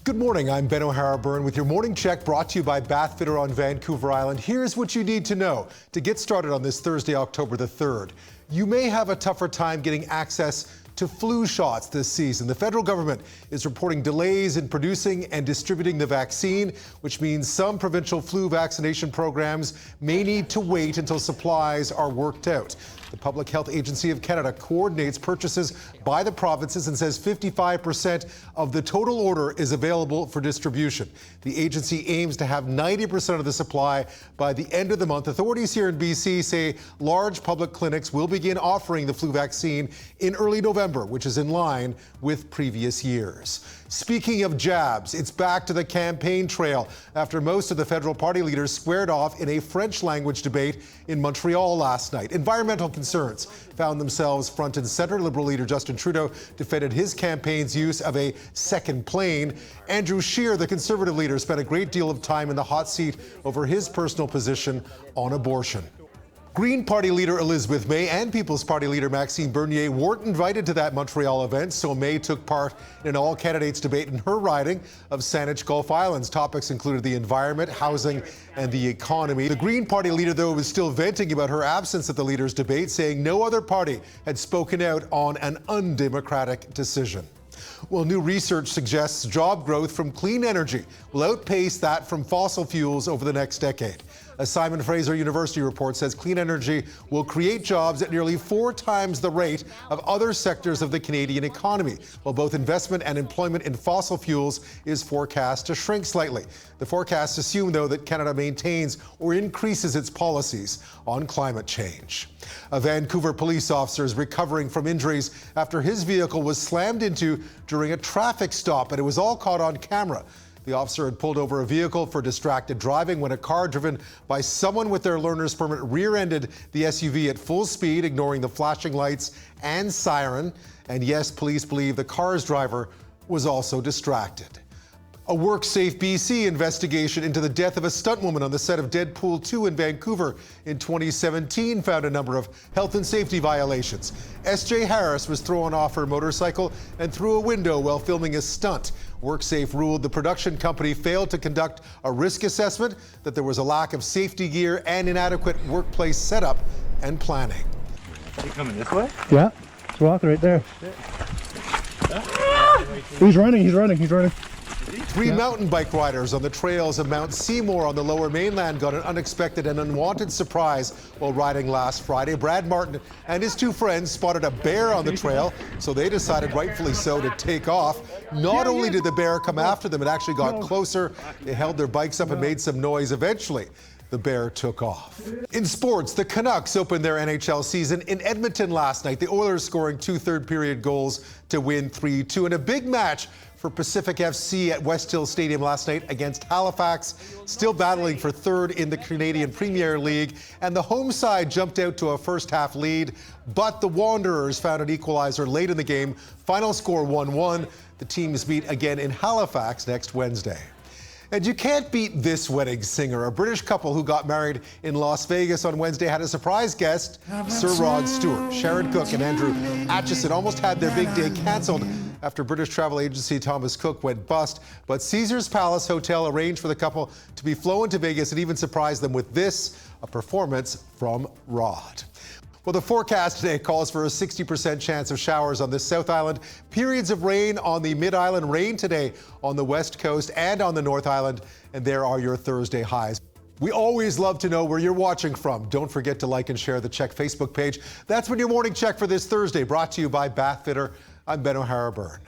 Good morning, I'm Ben O'Hara-Byrne with your morning check brought to you by Bath Fitter on Vancouver Island. Here's what you need to know to get started on this Thursday, October the 3rd. You may have a tougher time getting access to flu shots this season. The federal government is reporting delays in producing and distributing the vaccine, which means some provincial flu vaccination programs may need to wait until supplies are worked out. The Public Health Agency of Canada coordinates purchases by the provinces and says 55% of the total order is available for distribution. The agency aims to have 90% of the supply by the end of the month. Authorities here in BC say large public clinics will begin offering the flu vaccine in early November, which is in line with previous years. Speaking of jabs, it's back to the campaign trail after most of the federal party leaders squared off in a French language debate in Montreal last night. Environmental concerns found themselves front and center. Liberal leader Justin Trudeau defended his campaign's use of a second plane. Andrew Scheer, the Conservative leader, spent a great deal of time in the hot seat over his personal position on abortion. Green Party leader Elizabeth May and People's Party leader Maxime Bernier weren't invited to that Montreal event, so May took part in an all-candidates debate in her riding of Saanich Gulf Islands. Topics included the environment, housing, and the economy. The Green Party leader, though, was still venting about her absence at the leaders' debate, saying no other party had spoken out on an undemocratic decision. Well, new research suggests job growth from clean energy will outpace that from fossil fuels over the next decade. A Simon Fraser University report says clean energy will create jobs at nearly 4 times the rate of other sectors of the Canadian economy, while both investment and employment in fossil fuels is forecast to shrink slightly. The forecasts assume, though, that Canada maintains or increases its policies on climate change. A Vancouver police officer is recovering from injuries after his vehicle was slammed into during a traffic stop, and it was all caught on camera. The officer had pulled over a vehicle for distracted driving when a car driven by someone with their learner's permit rear-ended the SUV at full speed, ignoring the flashing lights and siren. And yes, police believe the car's driver was also distracted. A WorkSafe BC investigation into the death of a stuntwoman on the set of Deadpool 2 in Vancouver in 2017 found a number of health and safety violations. S.J. Harris was thrown off her motorcycle and through a window while filming a stunt. WorkSafe ruled the production company failed to conduct a risk assessment, that there was a lack of safety gear and inadequate workplace setup and planning. Are you coming this way? Yeah, it's rock right there. He's running. 3 mountain bike riders on the trails of Mount Seymour on the Lower Mainland got an unexpected and unwanted surprise while riding last Friday. Brad Martin and his 2 friends spotted a bear on the trail, so they decided, rightfully so, to take off. Not only did the bear come after them, it actually got closer. They held their bikes up and made some noise. Eventually, the bear took off. In sports, the Canucks opened their NHL season in Edmonton last night. The Oilers scoring 2 third-period goals to win 3-2 in a big match for Pacific FC at West Hill Stadium last night against Halifax, still battling for 3rd in the Canadian Premier League. And the home side jumped out to a first-half lead, but the Wanderers found an equalizer late in the game. Final score 1-1. The teams meet again in Halifax next Wednesday. And you can't beat this wedding singer. A British couple who got married in Las Vegas on Wednesday had a surprise guest, Sir Rod Stewart. Sharon Cook and Andrew Aitchison almost had their big day cancelled after British travel agency Thomas Cook went bust. But Caesars Palace Hotel arranged for the couple to be flown to Vegas and even surprised them with this, a performance from Rod. Well, the forecast today calls for a 60% chance of showers on the South Island, periods of rain on the Mid-Island, rain today on the West Coast and on the North Island, and there are your Thursday highs. We always love to know where you're watching from. Don't forget to like and share the CHEK Facebook page. That's been your morning check for this Thursday, brought to you by Bath Fitter. I'm Ben O'Hara-Byrne.